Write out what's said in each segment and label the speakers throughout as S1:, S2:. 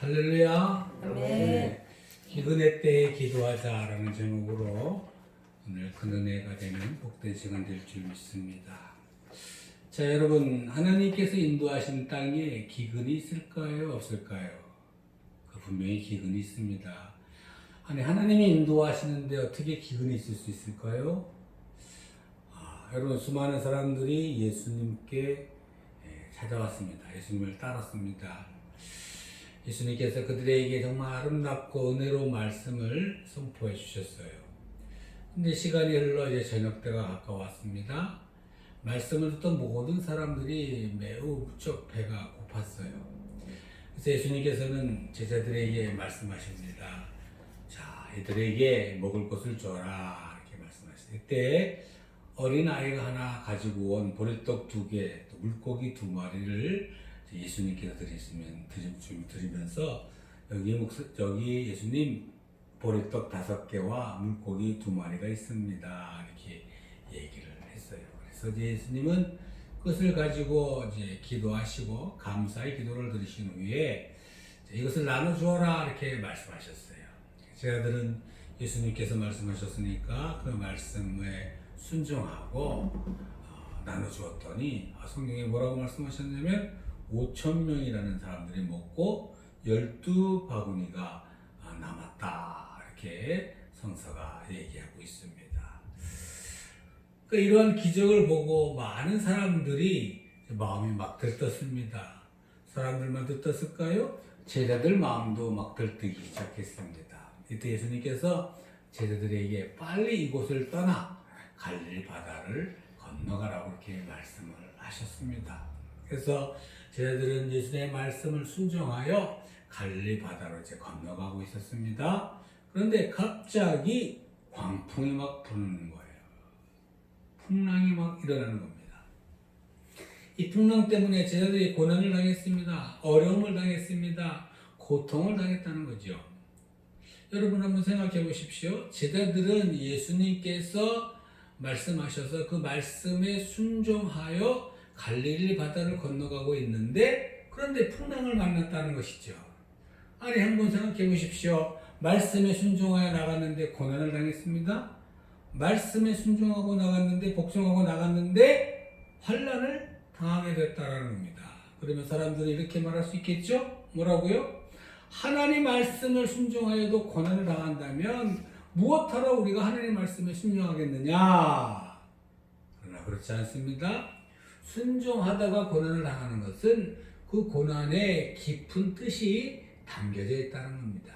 S1: 할렐루야.
S2: 아멘.
S1: 기근의 때에 기도하자라는 제목으로 오늘 큰 은혜가 되는 복된 시간 될 줄 믿습니다. 자, 여러분, 하나님께서 인도하신 땅에 기근이 있을까요? 없을까요? 분명히 기근이 있습니다. 아니, 하나님이 인도하시는데 어떻게 기근이 있을 수 있을까요? 여러분, 수많은 사람들이 예수님께 찾아왔습니다. 예수님을 따랐습니다. 예수님께서 그들에게 정말 아름답고 은혜로운 말씀을 선포해 주셨어요. 근데 시간이 흘러 이제 저녁 때가 가까웠습니다. 말씀을 듣던 모든 사람들이 매우 무척 배가 고팠어요. 그래서 예수님께서는 제자들에게 말씀하십니다. 자, 이들에게 먹을 것을 줘라. 이렇게 말씀하시죠. 이때 어린아이가 하나 가지고 온 보리떡 2개, 또 물고기 2마리를 예수님께서 드리면서 여기 예수님 보리떡 5개와 물고기 2마리가 있습니다. 이렇게 얘기를 했어요. 그래서 이제 예수님은 그것을 가지고 이제 기도하시고 감사의 기도를 드리신 후에 이것을 나눠주어라 이렇게 말씀하셨어요. 제자들은 예수님께서 말씀하셨으니까 그 말씀에 순종하고 나눠주었더니 성경에 뭐라고 말씀하셨냐면 5,000명이라는 사람들이 먹고 12바구니가 남았다 이렇게 성서가 얘기하고 있습니다. 그러니까 이러한 기적을 보고 많은 사람들이 마음이 막 들떴습니다. 사람들만 들떴을까요? 제자들 마음도 막 들뜨기 시작했습니다. 이때 예수님께서 제자들에게 빨리 이곳을 떠나 갈릴리 바다를 건너가라고 이렇게 말씀을 하셨습니다. 그래서 제자들은 예수님의 말씀을 순종하여 갈릴리 바다로 이제 건너가고 있었습니다. 그런데 갑자기 광풍이 막 부는 거예요. 풍랑이 막 일어나는 겁니다. 이 풍랑 때문에 제자들이 고난을 당했습니다. 어려움을 당했습니다. 고통을 당했다는 거죠. 여러분 한번 생각해 보십시오. 제자들은 예수님께서 말씀하셔서 그 말씀에 순종하여 갈릴리 바다를 건너가고 있는데 그런데 풍랑을 만났다는 것이죠. 아니 한번 생각해 보십시오. 말씀에 순종하여 나갔는데 고난을 당했습니다. 말씀에 순종하고 나갔는데 복종하고 나갔는데 환난을 당하게 됐다는 겁니다. 그러면 사람들이 이렇게 말할 수 있겠죠? 뭐라고요? 하나님 말씀을 순종하여도 고난을 당한다면 무엇하러 우리가 하나님 말씀에 순종하겠느냐? 그러나 그렇지 않습니다. 순종하다가 고난을 당하는 것은 그 고난에 깊은 뜻이 담겨져 있다는 겁니다.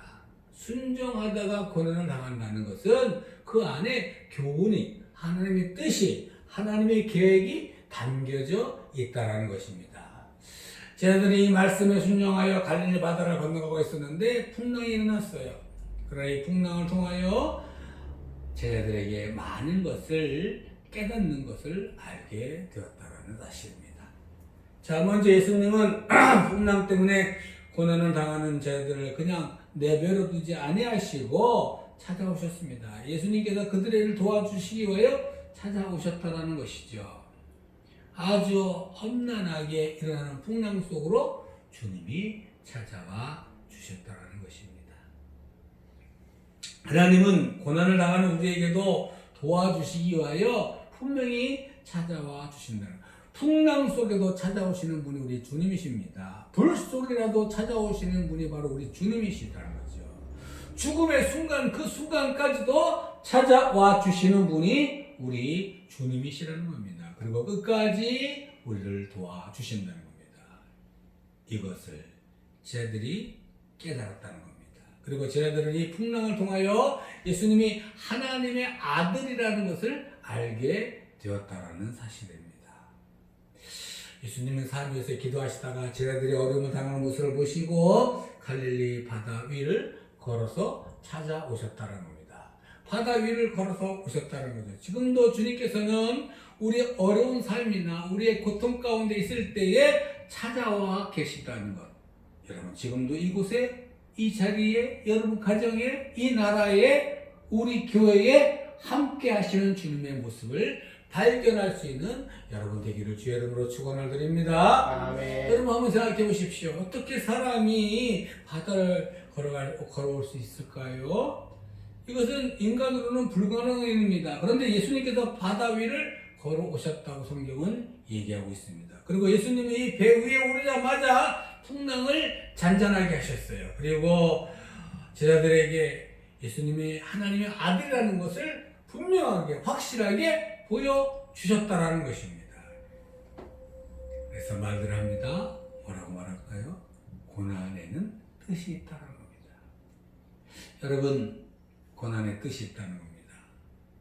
S1: 순종하다가 고난을 당한다는 것은 그 안에 교훈이, 하나님의 뜻이, 하나님의 계획이 담겨져 있다는 것입니다. 제자들이 이 말씀에 순종하여 갈릴리 바다를 건너가고 있었는데 풍랑이 일어났어요. 그러나 이 풍랑을 통하여 제자들에게 많은 것을 깨닫는 것을 알게 되었다는 사실입니다. 자, 먼저 예수님은 풍랑 때문에 고난을 당하는 제자들을 그냥 내버려 두지 아니하시고 찾아오셨습니다. 예수님께서 그들을 도와주시기 위하여 찾아오셨다는 것이죠. 아주 험난하게 일어나는 풍랑 속으로 주님이 찾아와 주셨다는 것입니다. 하나님은 고난을 당하는 우리에게도 도와주시기 위하여 분명히 찾아와 주신다는 거예요. 풍랑 속에도 찾아오시는 분이 우리 주님이십니다. 불 속이라도 찾아오시는 분이 바로 우리 주님이시다는 거죠. 죽음의 순간 그 순간까지도 찾아와 주시는 분이 우리 주님이시라는 겁니다. 그리고 끝까지 우리를 도와주신다는 겁니다. 이것을 제자들이 깨달았다는 겁니다. 그리고 제자들은 이 풍랑을 통하여 예수님이 하나님의 아들이라는 것을 알게 되었다는 사실입니다. 예수님은 산 위에서 기도하시다가 제자들이 어려움을 당하는 모습을 보시고 갈릴리 바다 위를 걸어서 찾아오셨다는 겁니다. 바다 위를 걸어서 오셨다는 거죠. 지금도 주님께서는 우리 어려운 삶이나 우리의 고통 가운데 있을 때에 찾아와 계시다는 것. 여러분 지금도 이곳에 이 자리에 여러분 가정에 이 나라에 우리 교회에 함께 하시는 주님의 모습을 발견할 수 있는 여러분 되기를 주의 이름으로 축원을 드립니다.
S2: 아멘.
S1: 여러분 한번 생각해 보십시오. 어떻게 사람이 바다를 걸어올 수 있을까요? 이것은 인간으로는 불가능한 일입니다. 그런데 예수님께서 바다 위를 걸어오셨다고 성경은 얘기하고 있습니다. 그리고 예수님이 배 위에 오르자마자 풍랑을 잔잔하게 하셨어요. 그리고 제자들에게 예수님이 하나님의 아들이라는 것을 분명하게 확실하게 보여주셨다라는 것입니다. 그래서 말들 합니다. 뭐라고 말할까요? 고난에는 뜻이 있다는 겁니다. 여러분, 고난에 뜻이 있다는 겁니다.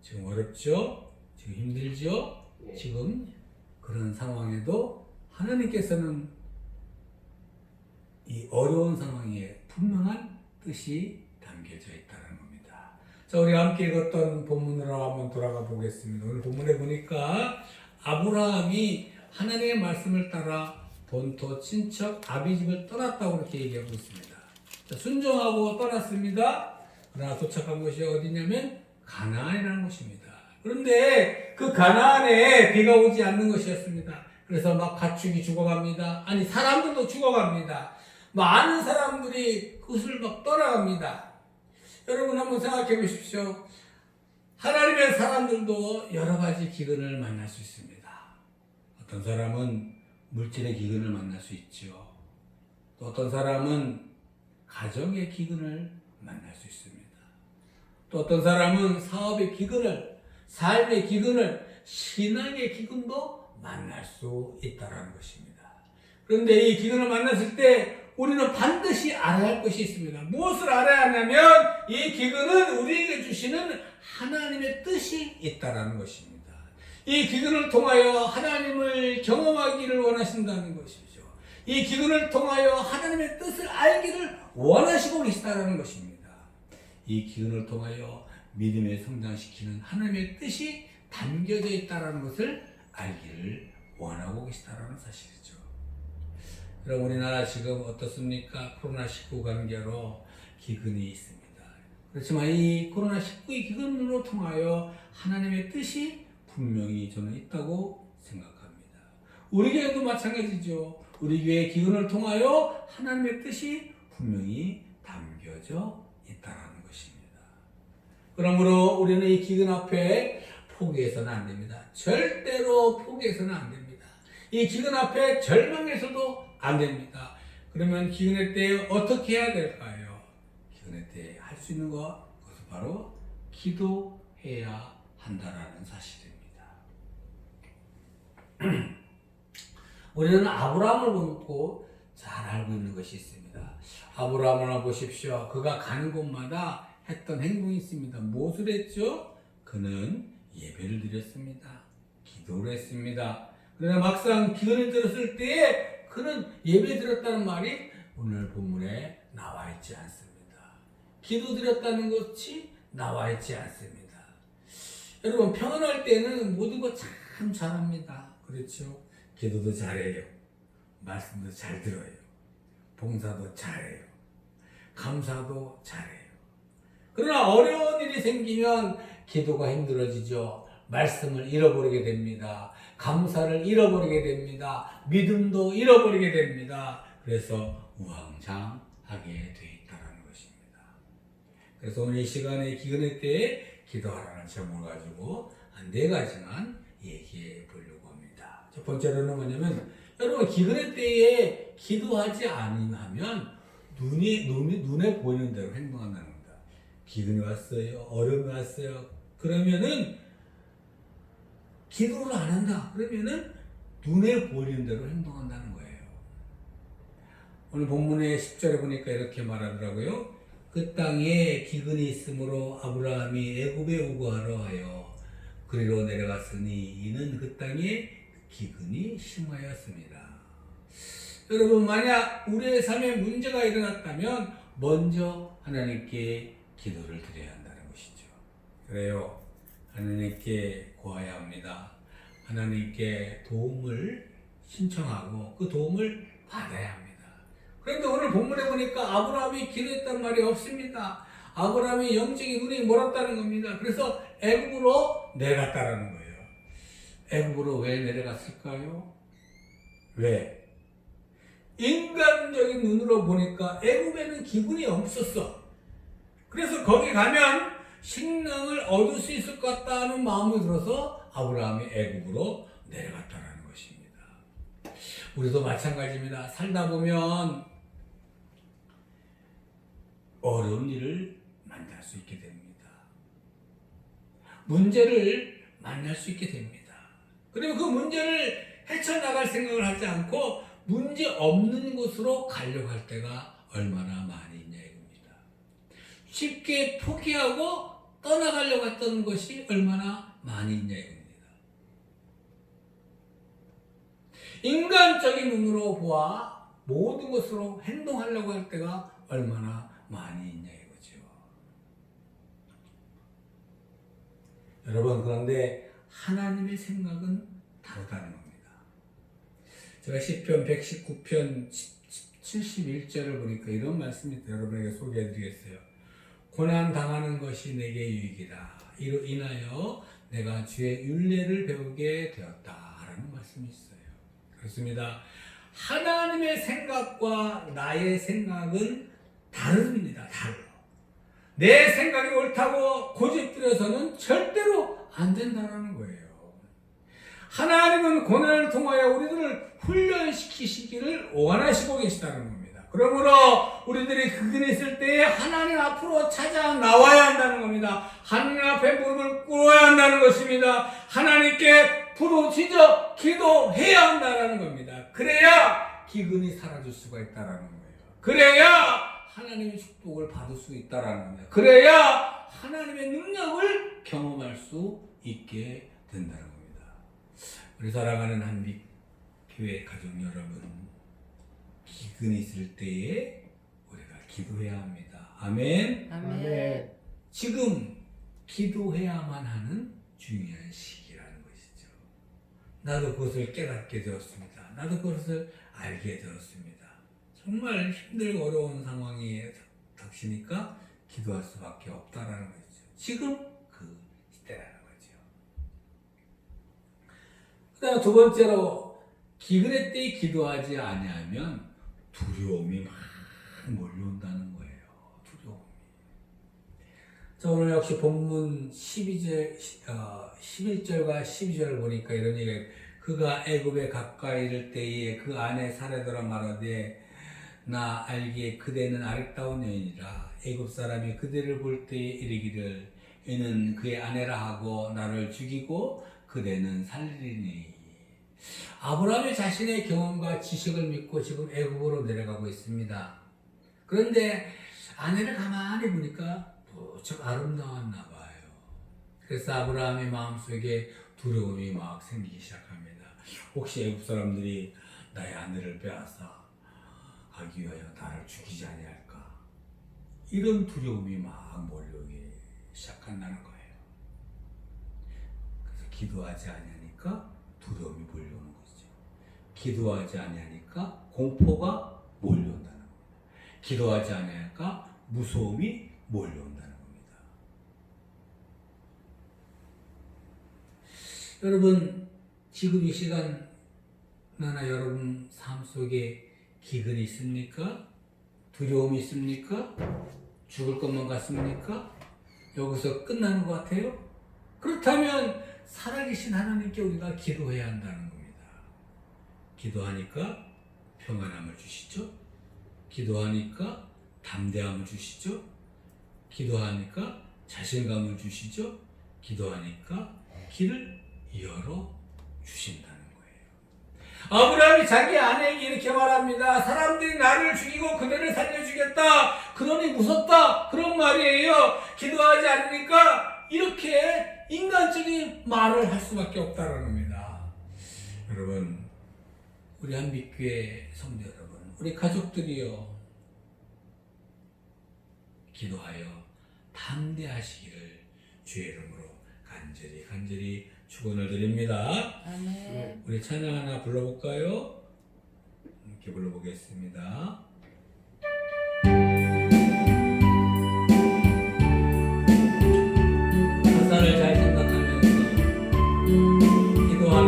S1: 지금 어렵죠? 지금 힘들죠? 지금 그런 상황에도 하나님께서는 이 어려운 상황에 분명한 뜻이 담겨져 있다는 겁니다. 자, 우리 함께 읽었던 본문으로 한번 돌아가 보겠습니다. 오늘 본문에 보니까 아브라함이 하나님의 말씀을 따라 본토 친척 아비집을 떠났다고 이렇게 얘기하고 있습니다. 자, 순종하고 떠났습니다. 그러나 도착한 곳이 어디냐면 가나안이라는 곳입니다. 그런데 그 가나안에 비가 오지 않는 것이었습니다. 그래서 막 가축이 죽어갑니다. 아니, 사람들도 죽어갑니다. 많은 사람들이 그것을 막 떠나갑니다. 여러분 한번 생각해 보십시오. 하나님의 사람들도 여러 가지 기근을 만날 수 있습니다. 어떤 사람은 물질의 기근을 만날 수 있죠. 또 어떤 사람은 가정의 기근을 만날 수 있습니다. 또 어떤 사람은 사업의 기근을, 삶의 기근을, 신앙의 기근도 만날 수 있다는 것입니다. 그런데 이 기근을 만났을 때 우리는 반드시 알아야 할 것이 있습니다. 무엇을 알아야 하냐면 이 기근은 우리에게 주시는 하나님의 뜻이 있다는 것입니다. 이 기근을 통하여 하나님을 경험하기를 원하신다는 것이죠. 이 기근을 통하여 하나님의 뜻을 알기를 원하시고 계시다는 것입니다. 이 기근을 통하여 믿음에 성장시키는 하나님의 뜻이 담겨져 있다는 것을 알기를 원하고 계시다는 사실이죠. 여러분, 우리나라 지금 어떻습니까? 코로나19 관계로 기근이 있습니다. 그렇지만 이 코로나19의 기근으로 통하여 하나님의 뜻이 분명히 저는 있다고 생각합니다. 우리 교회도 마찬가지죠. 우리 교회의 기근을 통하여 하나님의 뜻이 분명히 담겨져 있다는 것입니다. 그러므로 우리는 이 기근 앞에 포기해서는 안 됩니다. 절대로 포기해서는 안 됩니다. 이 기근 앞에 절망해서도 안 됩니다. 그러면 기근의 때에 어떻게 해야 될까요? 기근의 때에 할 수 있는 것, 그것은 바로 기도해야 한다라는 사실입니다. 우리는 아브라함을 보고 잘 알고 있는 것이 있습니다. 아브라함을 보십시오. 그가 가는 곳마다 했던 행동이 있습니다. 무엇을 했죠? 그는 예배를 드렸습니다. 기도를 했습니다. 그러나 막상 기근을 들었을 때에 그는 예배 드렸다는 말이 오늘 본문에 나와 있지 않습니다. 기도 드렸다는 것이 나와 있지 않습니다. 여러분, 평안할 때는 모든 거 참 잘합니다. 그렇죠? 기도도 잘해요. 말씀도 잘 들어요. 봉사도 잘해요. 감사도 잘해요. 그러나 어려운 일이 생기면 기도가 힘들어지죠. 말씀을 잃어버리게 됩니다. 감사를 잃어버리게 됩니다. 믿음도 잃어버리게 됩니다. 그래서 우왕좌왕하게 돼 있다는 것입니다. 그래서 오늘 이 시간에 기근의 때에 기도하라는 제목을 가지고 한 4가지만 얘기해 보려고 합니다. 첫 번째로는 뭐냐면, 여러분, 기근의 때에 기도하지 않으면 눈에 보이는 대로 행동한다는 겁니다. 기근이 왔어요. 어려움이 왔어요. 그러면은 기도를 안 한다. 그러면은 눈에 보이는 대로 행동한다는 거예요. 오늘 본문의 10절에 보니까 이렇게 말하더라고요. 그 땅에 기근이 있으므로 아브라함이 애굽에 우거하러 하여 그리로 내려갔으니 이는 그 땅에 기근이 심하였습니다. 여러분, 만약 우리의 삶에 문제가 일어났다면 먼저 하나님께 기도를 드려야 한다는 것이죠. 그래요. 하나님께 구해야 합니다. 하나님께 도움을 신청하고 그 도움을 받아야 합니다. 그런데 오늘 본문에 보니까 아브라함이 기도했단 말이 없습니다. 아브라함이 영적인 눈이 멀었다는 겁니다. 그래서 애굽으로 내갔다라는 거예요. 애굽으로 왜 내려갔을까요? 왜? 인간적인 눈으로 보니까 애굽에는 기근이 없었어. 그래서 거기 가면 식량을 얻을 수 있을 것 같다는 마음이 들어서 아브라함이 애굽으로 내려갔다는 것입니다. 우리도 마찬가지입니다. 살다 보면 어려운 일을 만날 수 있게 됩니다. 문제를 만날 수 있게 됩니다. 그리고 그 문제를 헤쳐나갈 생각을 하지 않고 문제 없는 곳으로 가려고 할 때가 얼마나 많이 있냐 이겁니다. 쉽게 포기하고 떠나가려고 했던 것이 얼마나 많이 있냐 이겁니다. 인간적인 눈으로 보아 모든 것으로 행동하려고 할 때가 얼마나 많이 있냐 이거죠. 여러분, 그런데 하나님의 생각은 다르다는 겁니다. 제가 시편 119편 71절을 보니까 이런 말씀이 여러분에게 소개해 드리겠어요. 고난 당하는 것이 내게 유익이다. 이로 인하여 내가 주의 율례를 배우게 되었다라는 말씀이 있어요. 그렇습니다. 하나님의 생각과 나의 생각은 다릅니다. 달라. 내 생각이 옳다고 고집부려서는 절대로 안 된다는 거예요. 하나님은 고난을 통하여 우리들을 훈련시키시기를 원하시고 계시다는 겁니다. 그러므로 우리들이 그근에 있을 때에 하나님 앞으로 찾아 나와야 한다는 겁니다. 하나님 앞에 무릎을 꿇어야 한다는 것입니다. 하나님께 부르짖어 기도해야 한다는 겁니다. 그래야 기근이 사라질 수가 있다는 거예요. 그래야 하나님의 축복을 받을 수 있다는 겁니다. 그래야 하나님의 능력을 경험할 수 있게 된다는 겁니다. 우리 사랑하는 한빛교회 가족 여러분, 기근이 있을 때에 우리가 기도해야 합니다. 아멘.
S2: 아멘.
S1: 지금 기도해야만 하는 중요한 시기라는 것이죠. 나도 그것을 깨닫게 되었습니다. 나도 그것을 알게 되었습니다. 정말 힘들고 어려운 상황에 닥치니까 기도할 수밖에 없다라는 거죠. 지금 그 시대라는 거죠. 그 다음 두 번째로, 기근의 때에 기도하지 아니하면 두려움이 막 몰려온다는 거예요. 두려움이. 자, 오늘 역시 본문 11절과 12절을 보니까 이런 얘기가, 그가 애굽에 가까이 이를 때에 그 아내 사레더라 말하되 나 알기에 그대는 아름다운 여인이라. 애굽 사람이 그대를 볼 때에 이르기를 이는 그의 아내라 하고 나를 죽이고 그대는 살리니. 아브라함이 자신의 경험과 지식을 믿고 지금 애굽으로 내려가고 있습니다. 그런데 아내를 가만히 보니까 무척 아름다웠나 봐요. 그래서 아브라함의 마음속에 두려움이 막 생기기 시작합니다. 혹시 애굽 사람들이 나의 아내를 빼앗아 하기 위하여 나를 죽이지 아니할까? 이런 두려움이 막 몰려오기 시작한다는 거예요. 그래서 기도하지 아니하니까 두려움이 몰려오는 것이죠. 기도하지 아니하니까 공포가 몰려온다는 겁니다. 기도하지 아니하니까 무서움이 몰려온다는 겁니다. 여러분, 지금 이 시간 나나 여러분 삶 속에 기근이 있습니까? 두려움이 있습니까? 죽을 것만 같습니까? 여기서 끝나는 것 같아요? 그렇다면 살아계신 하나님께 우리가 기도해야 한다는 겁니다. 기도하니까 평안함을 주시죠. 기도하니까 담대함을 주시죠. 기도하니까 자신감을 주시죠. 기도하니까 길을 열어 주신다는 거예요. 아브라함이 자기 아내에게 이렇게 말합니다. 사람들이 나를 죽이고 그대를 살려주겠다. 그러니 무섭다. 그런 말이에요. 기도하지 않으니까 이렇게 인간적인 말을 할 수밖에 없다는 겁니다. 여러분, 우리 한빛교회 성도 여러분, 우리 가족들이요, 기도하여 담대하시기를 주의 이름으로 간절히 축원을 드립니다.
S2: 아멘.
S1: 우리 찬양 하나 불러볼까요? 이렇게 불러보겠습니다. 가사를 잘 생각하면서 기도하는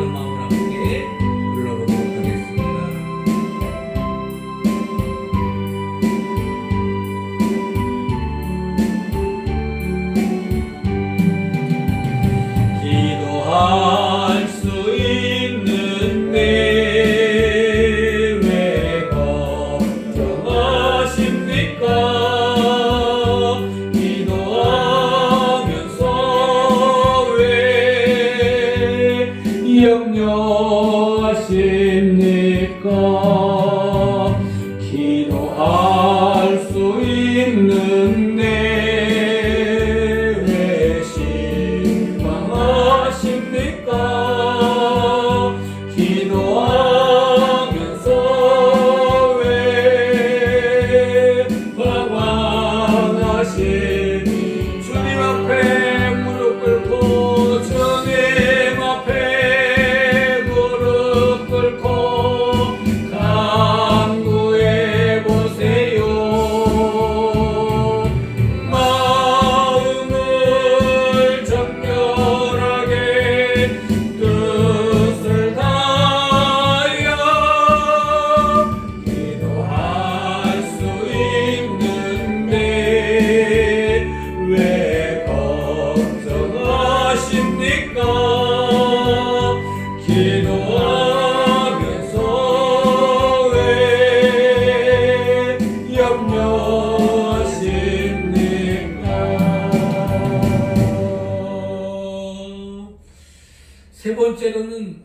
S1: 세 번째로는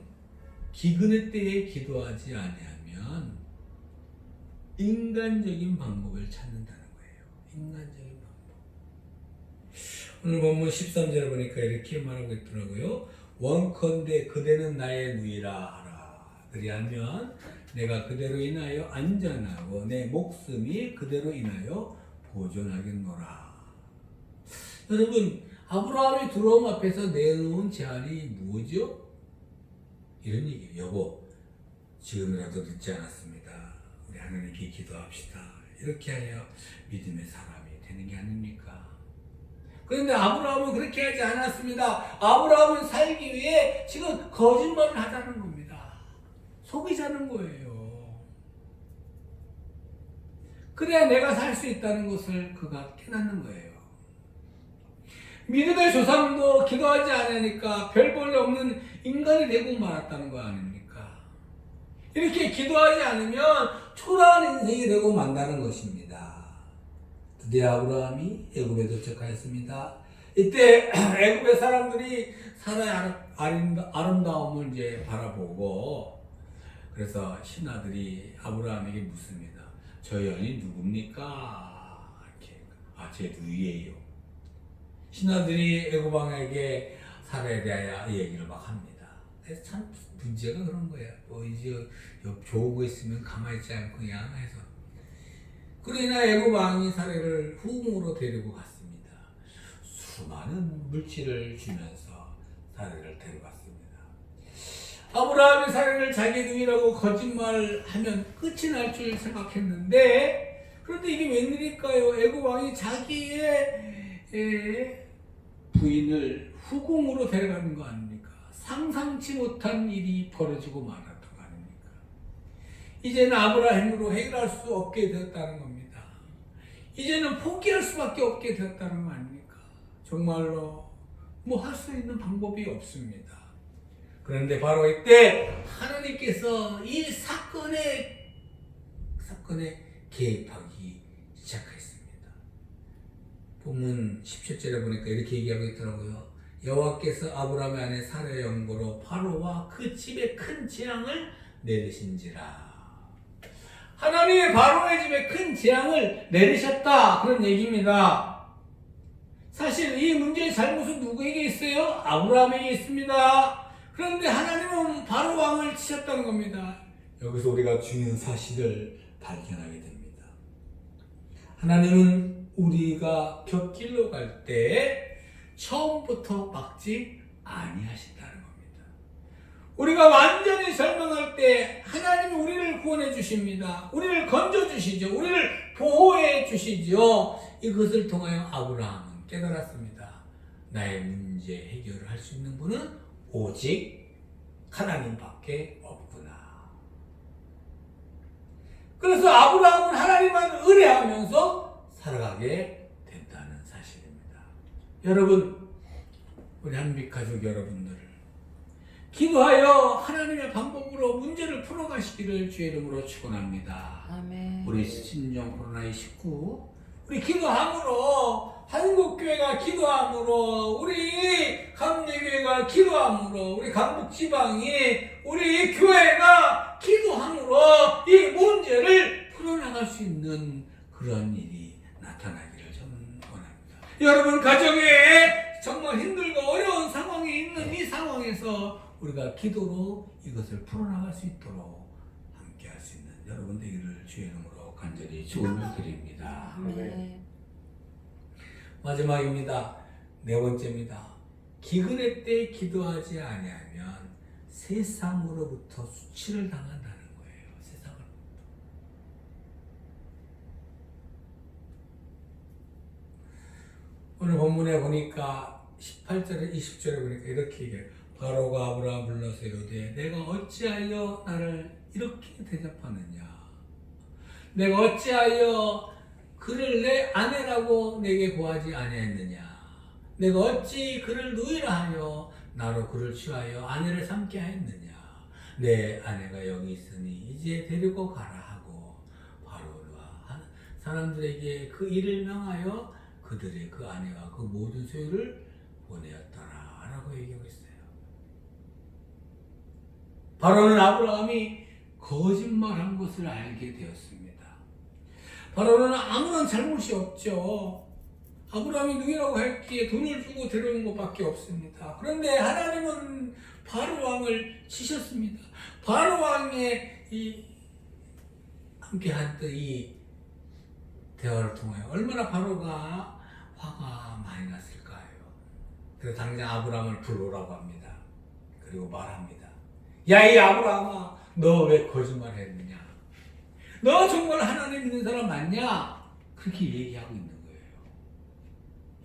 S1: 기근의 때에 기도하지 아니하면 인간적인 방법을 찾는다는 거예요. 인간적인 방법. 오늘 본문 13절에 보니까 이렇게 말하고 있더라고요. 원컨대 그대는 나의 누이라 하라. 그리하면 내가 그대로 인하여 안전하고 내 목숨이 그대로 인하여 보존하겠노라. 여러분, 아브라함이 두려움 앞에서 내놓은 제안이 뭐죠? 이런 얘기예요. 여보, 지금이라도 늦지 않았습니다. 우리 하나님께 기도합시다. 이렇게 하여 믿음의 사람이 되는 게 아닙니까? 그런데 아브라함은 그렇게 하지 않았습니다. 아브라함은 살기 위해 지금 거짓말을 하자는 겁니다. 속이자는 거예요. 그래야 내가 살 수 있다는 것을 그가 깨닫는 거예요. 믿음의 조상도 기도하지 않으니까 별 볼일 없는 인간이 되고 말았다는 거 아닙니까? 이렇게 기도하지 않으면 초라한 인생이 되고 만다는 것입니다. 드디어 아브라함이 애굽에 도착하였습니다. 이때 애굽의 사람들이 사라의 아름다움을 이제 바라보고, 그래서 신하들이 아브라함에게 묻습니다. 저 여인이 누굽니까? 이렇게. 제 누이예요. 신하들이 애굽 왕에게 사라에 대하여 얘기를 막 합니다. 그래서 참 문제가 그런 거야. 뭐 이제 좋은 거 있으면 가만히 있지 않고 그냥 해서. 그러나 애굽 왕이 사라를 후궁으로 데리고 갔습니다. 수많은 물질을 주면서 사라를 데려갔습니다. 아브라함이 사라를 자기 누이라고 거짓말하면 끝이 날 줄 생각했는데, 그런데 이게 웬일일까요? 애굽 왕이 자기의 부인을 후궁으로 데려가는 거 아닙니까? 상상치 못한 일이 벌어지고 말았던 거 아닙니까? 이제는 아브라함으로 해결할 수 없게 되었다는 겁니다. 이제는 포기할 수밖에 없게 되었다는 거 아닙니까? 정말로 뭐 할 수 있는 방법이 없습니다. 그런데 바로 이때 하나님께서 이 사건에 개입하기 시작했습니다. 본문 17절에 보니까 이렇게 얘기하고 있더라고요. 여호와께서 아브라함의 아내 사라의 연고로 바로와 그 집에 큰 재앙을 내리신지라. 하나님이 바로의 집에 큰 재앙을 내리셨다, 그런 얘기입니다. 사실 이 문제의 잘못은 누구에게 있어요? 아브라함에게 있습니다. 그런데 하나님은 바로 왕을 치셨다는 겁니다. 여기서 우리가 중요한 사실을 발견하게 됩니다. 하나님은 우리가 곁길로 갈 때 처음부터 막지 아니하신다는 겁니다. 우리가 완전히 절망할 때 하나님이 우리를 구원해 주십니다. 우리를 건져 주시죠. 우리를 보호해 주시죠. 이것을 통하여 아브라함은 깨달았습니다. 나의 문제 해결을 할 수 있는 분은 오직 하나님밖에 없구나. 그래서 아브라함은 하나님만 의뢰하면서 살아가게 된다는 사실입니다. 여러분, 우리 한빛 가족 여러분들, 기도하여 하나님의 방법으로 문제를 풀어가시기를 주의 이름으로 축원합니다.
S2: 아멘.
S1: 우리 신종 코로나19 우리 기도함으로, 한국교회가 기도함으로, 우리 감리교회가 기도함으로, 우리 강북지방이, 우리 교회가 기도함으로 이 문제를 풀어나갈 수 있는 그런 일이 나타나기를 저는 원합니다. 여러분 가정에 정말 힘들고 어려운 상황이 있는 이 상황에서 우리가 기도로 이것을 풀어나갈 수 있도록 함께 할 수 있는 여러분 되기를 주의 이름으로 간절히 축원을 드립니다.
S2: 네.
S1: 마지막입니다. 네 번째입니다. 기근의 때 기도하지 아니하면 세상으로부터 수치를 당한다는 거예요. 세상으로부터. 오늘 본문에 보니까 18절에 20절에 보니까 이렇게 얘기해요. 바로가 아브라함 불러서 이르되 내가 어찌하여 나를 이렇게 대접하느냐. 내가 어찌하여 그를 내 아내라고 내게 구하지 아니했느냐. 내가 어찌 그를 누이라 하여 나로 그를 취하여 아내를 삼게 하였느냐. 내 아내가 여기 있으니 이제 데리고 가라 하고 바로와 사람들에게 그 일을 명하여 그들의 그 아내와 그 모든 소유를 보내었더라 라고 얘기하고 있어요. 바로는 아브라함이 거짓말한 것을 알게 되었습니다. 바로는 아무런 잘못이 없죠. 아브라함이 누구라고 했기에 돈을 주고 데려온 것밖에 없습니다. 그런데 하나님은 바로 왕을 치셨습니다. 바로 왕의 함께 했던 이 대화를 통하여 얼마나 바로가 화가 많이 났을까요? 그래서 당장 아브라함을 불러오라고 합니다. 그리고 말합니다. 야, 이 아브라함아, 너 왜 거짓말했느냐? 너 정말 하나님 믿는 사람 맞냐? 그렇게 얘기하고 있는 거예요.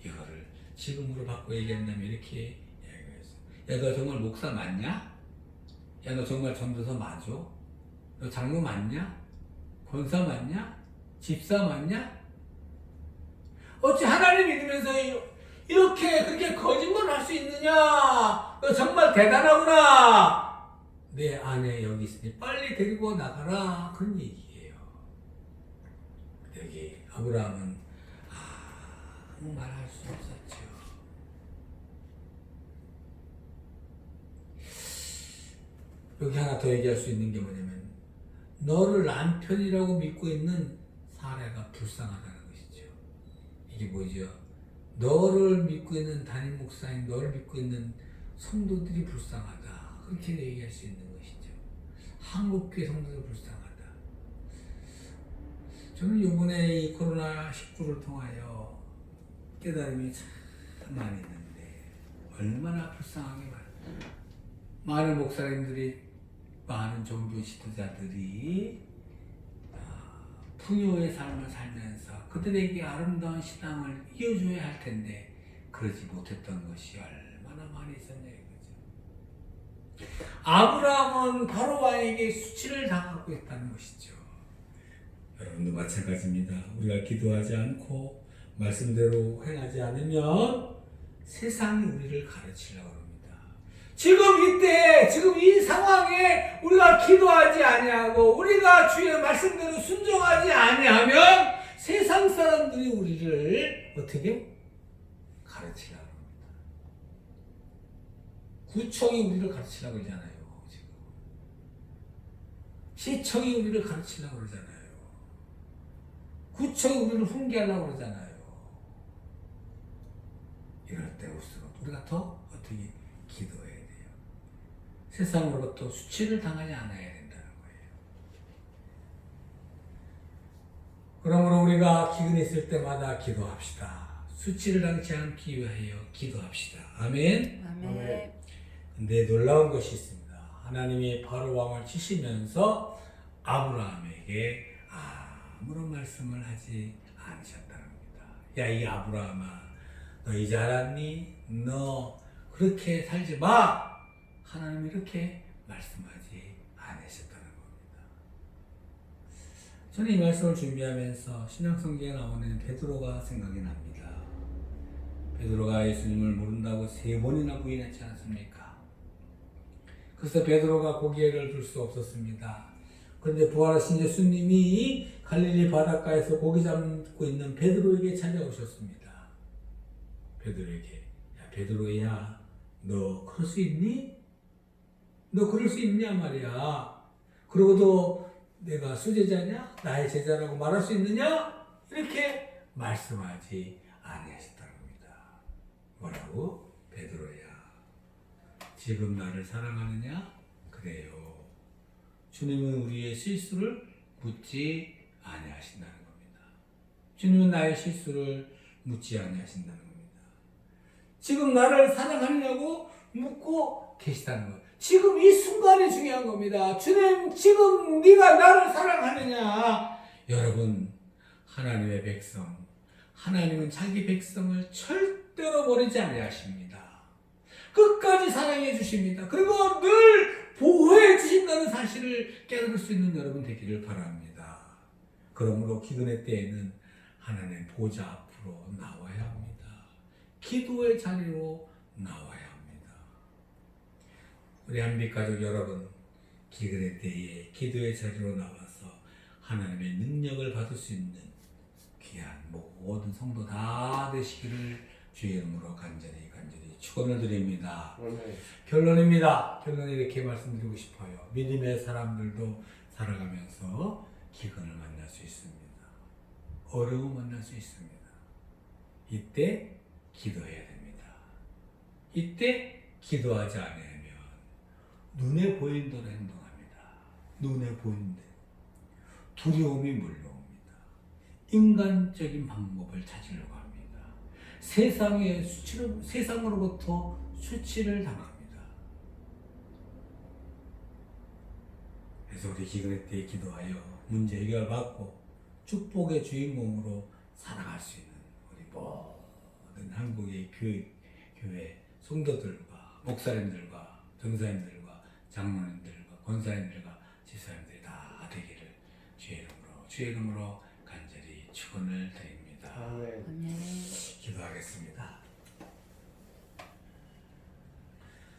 S1: 이거를 지금으로 바꿔 얘기한다면 이렇게 얘기했어요. 야, 너 정말 목사 맞냐? 야, 너 정말 전도사 맞아? 너 장로 맞냐? 권사 맞냐? 집사 맞냐? 어찌 하나님 믿으면서 이렇게 그렇게 거짓말 할 수 있느냐? 너 정말 대단하구나. 내 아내 여기 있으니 빨리 데리고 나가라. 그런 얘기예요. 여기 아브라함은 아무 말 할 수 없었죠. 여기 하나 더 얘기할 수 있는 게 뭐냐면 너를 남편이라고 믿고 있는 사례가 불쌍하다는 것이죠. 이게 뭐죠? 너를 믿고 있는 담임 목사님, 너를 믿고 있는 성도들이 불쌍하다. 그렇게 얘기할 수 있는 것이죠. 한국교회 성도들 불쌍하다. 저는 이번에 이 코로나19를 통하여 깨달음이 참 많이 있는데 얼마나 불쌍하게 많은 목사님들이, 많은 종교 지도자들이 풍요의 삶을 살면서 그들에게 아름다운 신앙을 이어줘야 할 텐데 그러지 못했던 것이 얼마나 많이 있었냐 이거죠. 아브라함은 바로 왕에게 수치를 당하고 있다는 것이죠. 여러분도 마찬가지입니다. 우리가 기도하지 않고 말씀대로 행하지 않으면 세상이 우리를 가르치려고 합니다. 지금 이때, 지금 이 상황에 우리가 기도하지 아니하고 우리가 주의 말씀대로 순종하지 아니하면 세상 사람들이 우리를 어떻게 가르치려고 합니다. 구청이 우리를 가르치려고 그러잖아요. 지금 시청이 우리를 가르치려고 그러잖아요. 구청이 우리를 훈계하려고 그러잖아요. 이럴 때일수록 우리가 더 어떻게 기도해야 돼요. 세상으로부터 수치를 당하지 않아야 된다는 거예요. 그러므로 우리가 기근이 있을 때마다 기도합시다. 수치를 당치 않기 위하여 기도합시다. 아멘.
S2: 아멘.
S1: 근데 놀라운 것이 있습니다. 하나님이 바로 왕을 치시면서 아브라함에게 아무런 말씀을 하지 않으셨다는 겁니다. 야, 이 아브라함아, 너 이제 알았니? 너 그렇게 살지 마! 하나님이 이렇게 말씀하지 않으셨다는 겁니다. 저는 이 말씀을 준비하면서 신약성경에 나오는 베드로가 생각이 납니다. 베드로가 예수님을 모른다고 3번이나 부인했지 않습니까? 그래서 베드로가 고개를 들 수 없었습니다. 그런데 부활하신 예수님이 갈릴리 바닷가에서 고기 잡고 있는 베드로에게 찾아오셨습니다. 베드로에게, 야, 베드로야, 너 그럴 수 있니? 너 그럴 수 있냐 말이야. 그러고도 내가 수제자냐? 나의 제자라고 말할 수 있느냐? 이렇게 말씀하지 아니하셨다는 겁니다. 뭐라고? 베드로야, 지금 나를 사랑하느냐? 그래요. 주님은 우리의 실수를 묻지 아니하신다는 겁니다. 주님은 나의 실수를 묻지 아니하신다는 겁니다. 지금 나를 사랑하느냐고 묻고 계시다는 거예요. 지금 이 순간이 중요한 겁니다. 주님, 지금 네가 나를 사랑하느냐? 여러분, 하나님의 백성, 하나님은 자기 백성을 절대로 버리지 아니하십니다. 끝까지 사랑해 주십니다. 그리고 늘 보호해 주신다는 사실을 깨달을 수 있는 여러분 되기를 바랍니다. 그러므로 기근의 때에는 하나님의 보좌 앞으로 나와야 합니다. 기도의 자리로 나와야 합니다. 우리 한빛가족 여러분, 기근의 때에 기도의 자리로 나와서 하나님의 능력을 받을 수 있는 모든 성도 다 되시기를 주의 이름으로 간절히 축원을 드립니다. 결론입니다. 결론은 이렇게 말씀드리고 싶어요. 믿음의 사람들도 살아가면서 기근을 만날 수 있습니다. 어려움을 만날 수 있습니다. 이때 기도해야 됩니다. 이때 기도하지 않으면 눈에 보이는 대로 행동합니다. 눈에 보이는 대로. 두려움이 몰려옵니다. 인간적인 방법을 찾으려고 합니다. 세상으로부터 수치를 당합니다. 그래서 우리 기근의 때에 기도하여 문제 해결받고 축복의 주인공으로 살아갈 수 있는 우리 모든 한국의 교회 성도들과 목사님들과 전사님들과 장로님들과 권사님들과 지사님들이 다 되기를 주의 이름으로 간절히 축원을 드립니다.
S2: 아멘.
S1: 기도하겠습니다.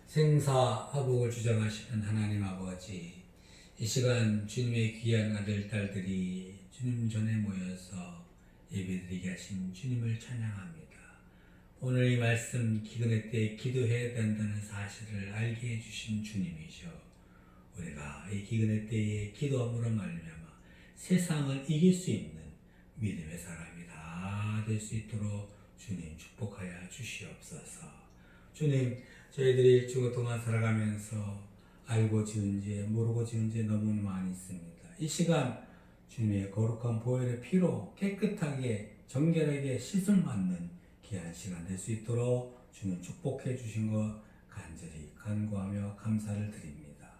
S1: 생사화복을 주장하시는 하나님 아버지, 이 시간 주님의 귀한 아들 딸들이 주님 전에 모여서 예배드리게 하신 주님을 찬양합니다. 오늘 이 말씀 기근의 때에 기도해야 된다는 사실을 알게 해주신 주님이죠. 우리가 이 기근의 때에 기도함으로 말미암아 세상을 이길 수 있는 믿음의 사람이 다 될 수 있도록 주님 축복하여 주시옵소서. 주님, 저희들이 일주일 동안 살아가면서 알고 지은 죄, 모르고 지은 죄 너무 많이 있습니다. 이 시간 주님의 거룩한 보혈의 피로 깨끗하게 정결하게 씻음 받는 귀한 시간 될 수 있도록 주님 축복해 주신 것 간절히 간구하며 감사를 드립니다.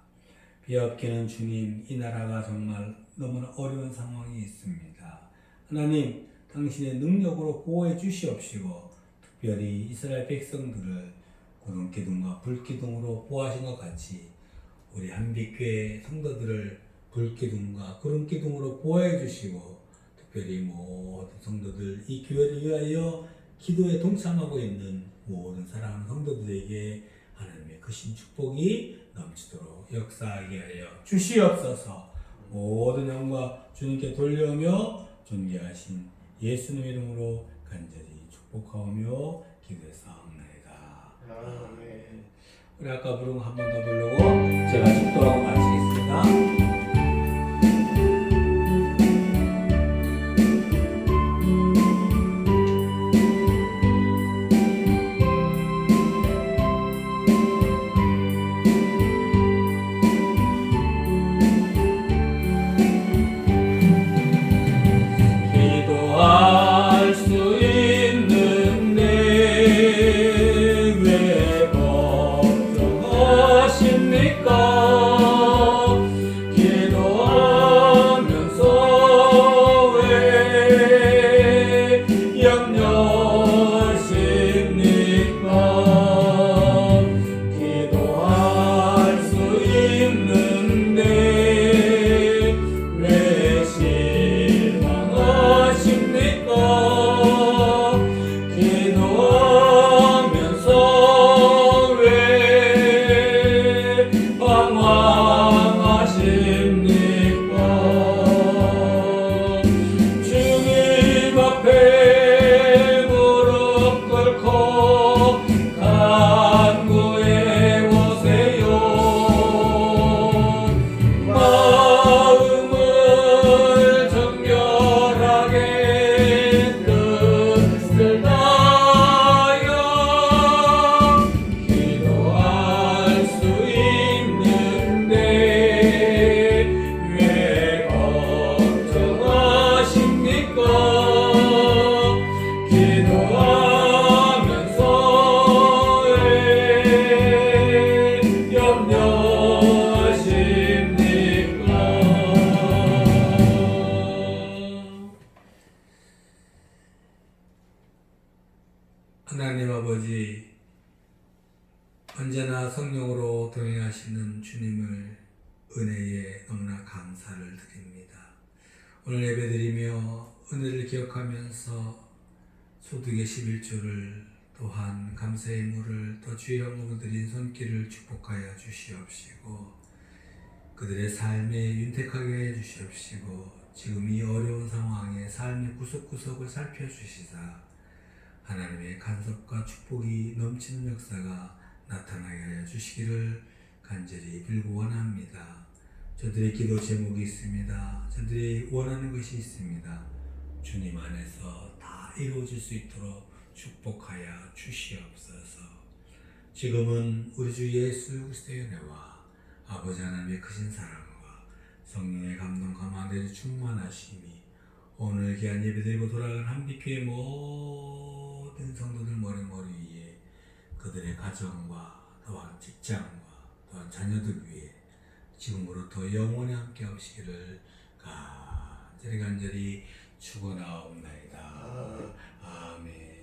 S1: 비옵기는 주님, 이 나라가 정말 너무나 어려운 상황이 있습니다. 하나님, 당신의 능력으로 보호해 주시옵시고 특별히 이스라엘 백성들을 구름기둥과 불기둥으로 보호하신 것 같이 우리 한빛교회 성도들을 불기둥과 구름기둥으로 보호해 주시고 특별히 모든 성도들 이 교회를 위하여 기도에 동참하고 있는 모든 사랑하는 성도들에게 하나님의 크신 축복이 넘치도록 역사하게 하여 주시옵소서. 모든 영광 주님께 돌려오며 존귀하신 예수님 이름으로 간절히 축복하오며 기도했사옵나이다. 아멘. 우리 아까 부른 거 한 번 더 부르고 제가 축도하고 마치겠습니다. 하나님 아버지, 언제나 성령으로 동행하시는 주님을 은혜에 너무나 감사를 드립니다. 오늘 예배드리며 은혜를 기억하면서 소득의 11조를 또한 감사의 물을 또 주의 영으로 드린 손길을 축복하여 주시옵시고 그들의 삶에 윤택하게 해 주시옵시고 지금 이 어려운 상황에 삶의 구석구석을 살펴주시사 하나님의 간섭과 축복이 넘치는 역사가 나타나게 하여 주시기를 간절히 빌고 원합니다. 저들의 기도 제목이 있습니다. 저들이 원하는 것이 있습니다. 주님 안에서 다 이루어질 수 있도록 축복하여 주시옵소서. 지금은 우리 주 예수 그리스도의 은혜와 아버지 하나님의 크신 사랑과 성령의 감동 감화되는 충만하심이 오늘 귀한 예배드리고 돌아간 한빛교회 모든 성도들 머리머리 위에 그들의 가정과 또한 직장과 또한 자녀들 위해 지금으로부터 영원히 함께 하시기를 간절히 축원하옵나이다. 아멘.